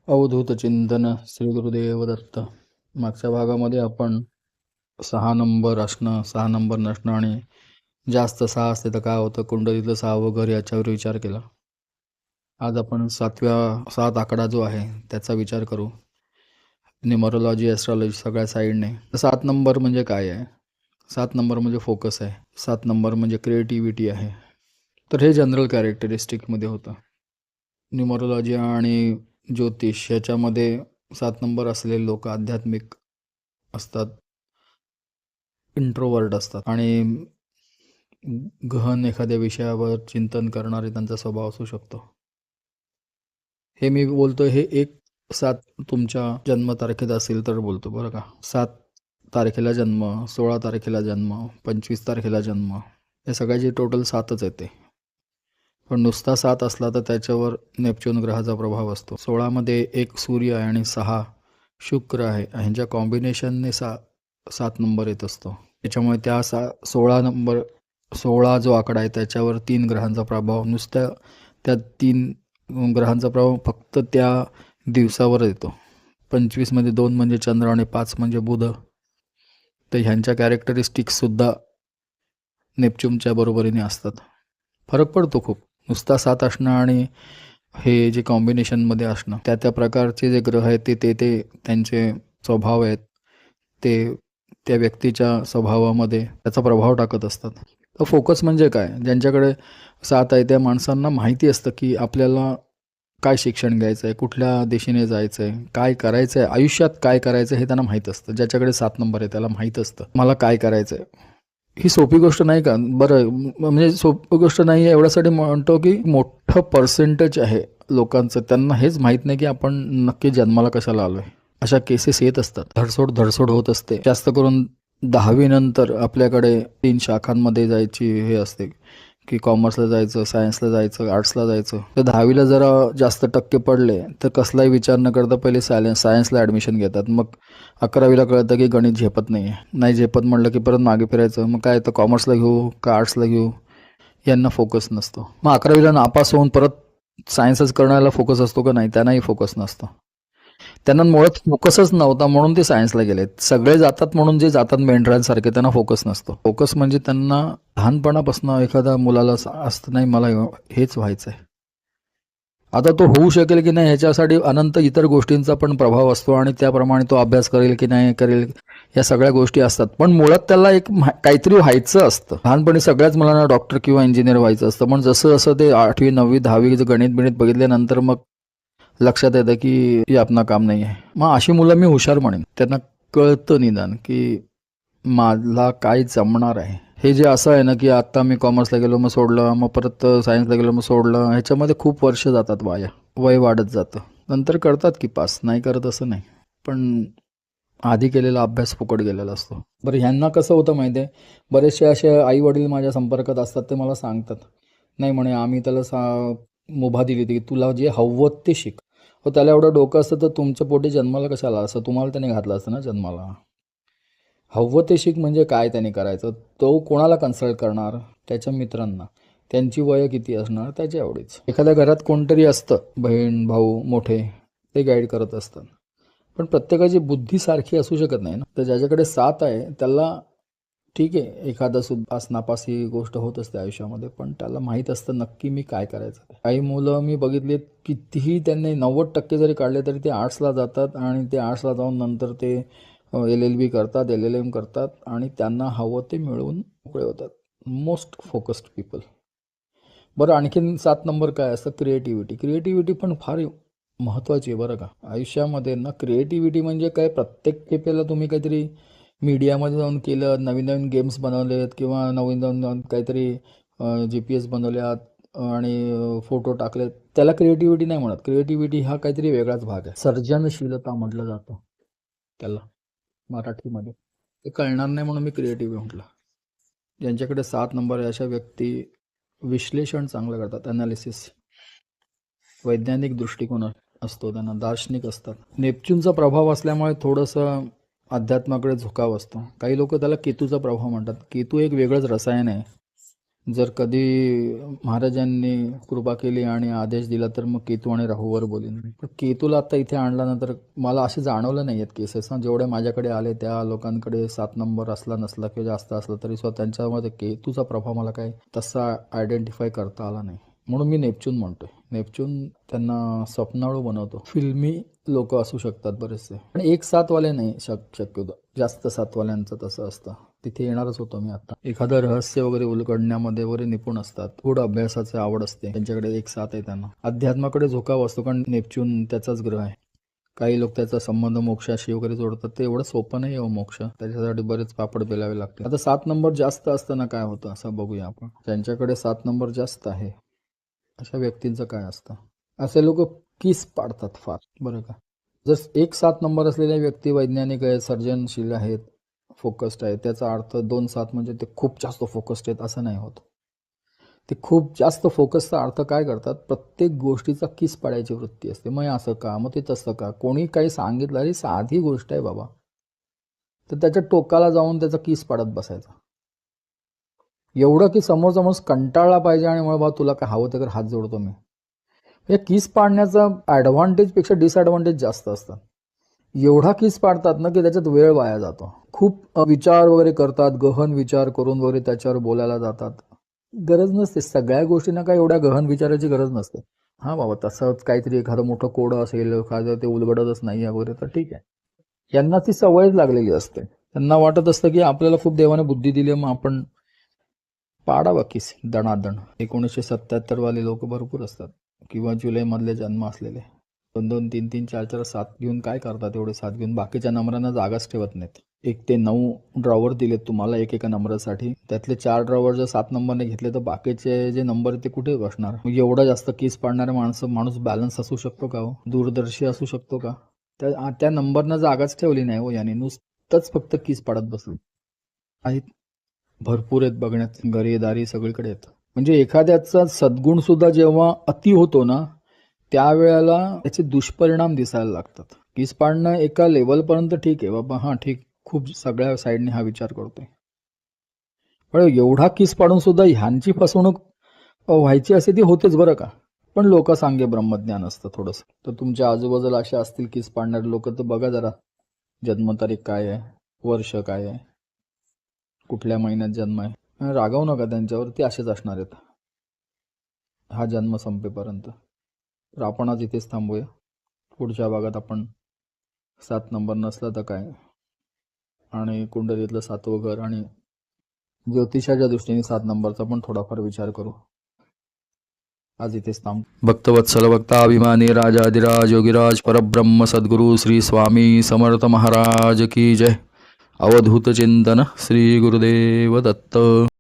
अवधूत चिंतन श्री गुरुदेव दत्त. मागच्या भागामध्ये आपण 6 नंबर असणं, 6 नंबर नसणं आणि जास्त 6 असते तर काय होतं, कुंडलीतलं 6वं घर याच्यावर विचार केला. आज आपण 7 आकडा जो आहे त्याचा विचार करू. न्युमरोलॉजी, ॲस्ट्रॉलॉजी सगळ्या साईडने. 7 नंबर म्हणजे काय आहे? 7 नंबर म्हणजे फोकस आहे. 7 नंबर म्हणजे क्रिएटिव्हिटी आहे. तर हे जनरल कॅरेक्टरिस्टिकमध्ये होतं. न्युमरोलॉजी आणि ज्योतिष ह्याच्यामध्ये 7 नंबर असलेले लोक आध्यात्मिक असतात, इंट्रोवर्ट असतात आणि गहन एखाद्या विषयावर चिंतन करणारे त्यांचा स्वभाव असू शकतो. हे मी बोलतोय हे 1/7 तुमच्या जन्मतारखेत असेल तर बोलतो बरं का. 7 तारखेला जन्म, 16 तारखेला जन्म, 25 तारखेला जन्म, या सगळ्याची टोटल 7च येते. पण नुसता 7 असला तर त्याच्यावर नेपच्यून ग्रहाचा प्रभाव असतो. 16मध्ये 1 सूर्य आहे आणि 6 शुक्र आहे. ह्यांच्या कॉम्बिनेशनने 7 नंबर येत असतो. त्याच्यामुळे त्या 16 जो आकडा आहे त्याच्यावर 3 ग्रहांचा प्रभाव, नुसत्या त्या 3 ग्रहांचा प्रभाव फक्त त्या दिवसावर येतो. 25मध्ये 2 म्हणजे चंद्र आणि 5 म्हणजे बुध. तर ह्यांच्या कॅरेक्टरिस्टिक्ससुद्धा नेपच्यूनच्या बरोबरीने असतात. फरक पडतो खूप. नुसता 7 असणं आणि हे जे कॉम्बिनेशनमध्ये असणं, त्या प्रकारचे जे ग्रह आहेत ते त्यांचे स्वभाव आहेत ते त्या व्यक्तीच्या स्वभावामध्ये त्याचा प्रभाव टाकत असतात. तर फोकस म्हणजे काय? ज्यांच्याकडे 7 आहे त्या माणसांना माहिती असतं की आपल्याला काय शिक्षण घ्यायचं आहे, कुठल्या दिशेने जायचं आहे, काय करायचं आहे, आयुष्यात काय करायचं आहे हे त्यांना माहीत असतं. ज्याच्याकडे 7 नंबर आहे त्याला माहीत असतं मला काय करायचं आहे. ही सोपी गोष्ट नाही का? बरं, म्हणजे सोपी गोष्ट नाही आहे एवढ्यासाठी म्हणतो की मोठं पर्सेंटेज आहे लोकांचं, त्यांना हेच माहीत नाही की आपण नक्की जन्माला कशाला आलो आहे. अशा केसेस येत असतात. धडसोड होत असते. जास्त करून 10वी नंतर आपल्याकडे 3 शाखांमध्ये जायची हे असते की कॉमर्सला जायचं, सायन्सला जायचं, आर्ट्सला जायचं. तर 10वीला जरा जास्त टक्के पडले तर कसलाही विचार न करता पहिले सायन्सला ॲडमिशन घेतात. मग 11वीला कळतं की गणित झेपत नाही आहे. नाही झेपत म्हटलं की परत मागे फिरायचं. मग काय तर कॉमर्सला घेऊ का आर्ट्सला घेऊ, यांना फोकस नसतो. मग 11वीला नापास होऊन परत सायन्सच करण्याला फोकस असतो का? नाही, त्यांनाही फोकस नसतो. त्यांना मुळात फोकसच नव्हता म्हणून ते सायन्सला गेलेत. सगळे जातात म्हणून जे जातात मेंढरांसारखे त्यांना फोकस नसतो. फोकस म्हणजे त्यांना लहानपणापासून एखाद्या मुलाला असतं नाही मला हेच व्हायचं आहे. आता तो होऊ शकेल की नाही ह्याच्यासाठी अनंत इतर गोष्टींचा पण प्रभाव असतो आणि त्याप्रमाणे तो अभ्यास करेल की नाही करेल या सगळ्या गोष्टी असतात. पण मुळात त्याला एक काहीतरी व्हायचं असतं. लहानपणी सगळ्याच मुलांना डॉक्टर किंवा इंजिनियर व्हायचं असतं. पण जसं जसं ते 8वी 9वी 10वी गणित बघितल्यानंतर मग लक्षात येतं की हे आपलं काम नाही आहे. मग अशी मुलं मी हुशार म्हणेन. त्यांना कळतं निदान की मला काय जमणार आहे. हे जे असं आहे ना की आत्ता मी कॉमर्सला गेलो मग सोडलं, मग परत सायन्सला गेलो मग सोडलं, ह्याच्यामध्ये खूप वर्ष जातात वाया. वय वाढत जातं. नंतर करतात की पास, नाही करत असं नाही. पण आधी केलेला अभ्यास फुकट गेलेला असतो. बरं, ह्यांना कसं होतं माहिती आहे, बरेचसे असे आई वडील माझ्या संपर्कात असतात ते मला सांगतात, नाही म्हणे आम्ही त्याला मुभा दिली होती की तुला जे हवं ते शिक. हो, त्याला एवढं डोकं असतं तर तुमच्या पोटी जन्माला कशाला असं तुम्हाला त्याने घातलं असतं ना जन्माला. हवं ते शिक म्हणजे काय त्याने करायचं? तो कोणाला कन्सल्ट करणार? त्याच्या मित्रांना. त्यांची वय किती असणार? त्याच्या एवढीच. एखाद्या घरात कोणतरी असतं, बहीण भाऊ मोठे, ते गाईड करत असतात. पण प्रत्येकाची बुद्धी सारखी असू शकत नाही ना. तर ज्याच्याकडे 7 आहे त्याला ठीक आहे, एखादा पास नापास ही गोष्ट होत असते आयुष्यामध्ये, पण त्याला माहीत असतं नक्की मी काय करायचं. काही मुलं मी बघितली कितीही त्यांनी 90% जरी काढले तरी ते आर्ट्सला जातात आणि ते आर्ट्सला जाऊन नंतर ते LLB करतात, LLM करतात आणि त्यांना हवं ते मिळवून मोकळे होतात. Most focused people. बरं, आणखीन 7 नंबर काय असतं? क्रिएटिव्हिटी पण फार महत्त्वाची आहे बरं का. आयुष्यामध्ये ना क्रिएटिव्हिटी म्हणजे काय, प्रत्येक खेपेला तुम्ही काहीतरी मीडियामध्ये जाऊन केलं, नवीन नवीन गेम्स बनवलेत किंवा नवीन नवीन काहीतरी GPS बनवल्यात आणि फोटो टाकलेत, त्याला क्रिएटिव्हिटी नाही म्हणत. क्रिएटिव्हिटी हा काहीतरी वेगळाच भाग आहे. सर्जनशीलता म्हटलं जातं त्याला मराठीमध्ये. ते कळणार नाही म्हणून मी क्रिएटिव्ह म्हटलं. ज्यांच्याकडे 7 नंबर आहे अशा व्यक्ती विश्लेषण चांगलं करतात, ॲनालिसिस, वैज्ञानिक दृष्टिकोन असतो त्यांना, दार्शनिक असतात. नेपच्यूनचा प्रभाव असल्यामुळे थोडंसं अध्यात्माकडे झुकाव असतो. काही लोक त्याला केतूचा प्रभाव म्हणतात. केतू एक वेगळंच रसायन आहे जर कधी महाराजांनी कृपा केली आणि आदेश दिला तर मग केतू आणि राहूवर बोलीन. पण केतूला आता इथे आणल्यानंतर मला असे जाणवलं नाही आहेत केसेस. जेवढे माझ्याकडे आले त्या लोकांकडे 7 नंबर असला नसला किंवा जास्त असला तरी सुद्धा त्यांच्यामध्ये केतूचा प्रभाव मला काही तसा आयडेंटिफाय करता आला नाही. म्हणून मी नेपच्यून म्हणतोय. नेपच्यून त्यांना स्वप्नाळू बनवतो. फिल्मी लोक असू शकतात बरेचसे, पण 1-7 नाही शक्यतो. जास्त 7वाल्यांचं तसं असतं. तिथे येणारच होतो मी आता. एखादं रहस्य वगैरे उलगडण्यामध्ये वगैरे निपुण असतात, थोडं अभ्यासाची आवड असते त्यांच्याकडे. 1-7 आहे त्यांना. अध्यात्माकडे झोकाव असतो कारण नेपच्यून त्याचाच ग्रह आहे. काही लोक त्याचा संबंध मोक्षाशी वगैरे जोडतात. ते एवढं सोपं नाही हो मोक्ष. त्याच्यासाठी बरेच पापड पेलावे लागते. आता 7 नंबर जास्त असताना काय होतं असं बघूया आपण. ज्यांच्याकडे 7 नंबर जास्त आहे अशा व्यक्तींचं काय असतं. असे लोक किस पाडतात फार, बरं का. जर 1-7 नंबर असलेल्या व्यक्ती वैज्ञानिक आहेत, सर्जनशील आहेत, फोकस्ड आहे, त्याचा अर्थ 2-7 म्हणजे ते खूप जास्त फोकस्ड आहेत असं नाही होत. ते खूप जास्त फोकसचा अर्थ काय करतात, प्रत्येक गोष्टीचा किस पाडायची वृत्ती असते. मग असं का, मग ते तसं का, कोणी काही सांगितलं अरे साधी गोष्ट आहे बाबा, तर त्याच्या टोकाला जाऊन त्याचा किस पाडत बसायचा. एवढं की समोरचा माणूस कंटाळला पाहिजे आणि मग बा तुला काय हवं तर हात जोडतो मी. हे किस पाडण्याचा ॲडव्हान्टेजपेक्षा डिसॲडव्हान्टेज जास्त असतात. एवढा किस पाडतात ना की त्याच्यात वेळ वाया जातो. खूप विचार वगैरे करतात, गहन विचार करून वगैरे त्याच्यावर बोलायला जातात. गरज नसते. सगळ्या गोष्टींना काय एवढ्या गहन विचाराची गरज नसते. हां बाबा, तसंच काहीतरी एखादं मोठं कोडं असेल, एखादं ते उलगडतच नाही वगैरे तर ठीक आहे. यांना ती सवयच लागलेली असते. त्यांना वाटत असतं की आपल्याला खूप देवाने बुद्धी दिली, मग आपण पाडावा किस दणादण. 1977 वाले लोक भरपूर असतात किंवा जुलैमधले जन्म असलेले. 2-2, 3-3, 4-4, 7 घेऊन काय करतात एवढे 7 घेऊन? बाकीच्या नंबरांना जागाच ठेवत नाहीत. 1 ते 9 ड्रॉवर दिलेत तुम्हाला एकेका नंबरासाठी. त्यातले 4 ड्रॉवर जर 7 नंबरने घेतले तर बाकीचे जे नंबर ते कुठे बसणार? मग एवढा जास्त किस पाडणारे माणूस बॅलन्स असू शकतो का हो? दूरदर्शी असू शकतो का? त्या नंबरनं जागाच ठेवली नाही हो याने. नुसतंच फक्त किस पाडत बसलो. आहेत, भरपूर आहेत बघण्यात. घरी-दारी सगळीकडे आहेत. म्हणजे एखाद्याचा सद्गुण सुद्धा जेव्हा अति होतो ना, त्यावेळेला त्याचे दुष्परिणाम दिसायला लागतात. किस पाडणं एका लेवलपर्यंत ठीक आहे बाबा, हां ठीक, खूप सगळ्या साईडने हा विचार करतोय. पण एवढा किस पाडून सुद्धा ह्यांची फसवणूक व्हायची असे ती होतेच बरं का. पण लोक सांगे ब्रह्मज्ञान असतं थोडंसं. तर तुमच्या आजूबाजूला असे असतील किस पाडणारे लोक तर बघा जरा, जन्मतारीख काय आहे, वर्ष काय आहे, कुठल्या महिन्यात जन्म आहे. रागावू नका त्यांच्यावर, ते असेच असणार आहेत हा जन्म संपेपर्यंत. तर आपण आज इथेच थांबूया. पुढच्या भागात आपण 7 नंबर नसला तर काय, आणि कुंडलीतलं 7वं घर आणि ज्योतिषाच्या दृष्टीने 7 नंबरचा पण थोडाफार विचार करू. आज इथेच थांब. भक्तवत्सल भक्ताभिमानी राजाधिराज योगीराज परब्रह्म सद्गुरु श्री स्वामी समर्थ महाराज की जय. अवधूत चिंतन श्री गुरुदेव दत्त.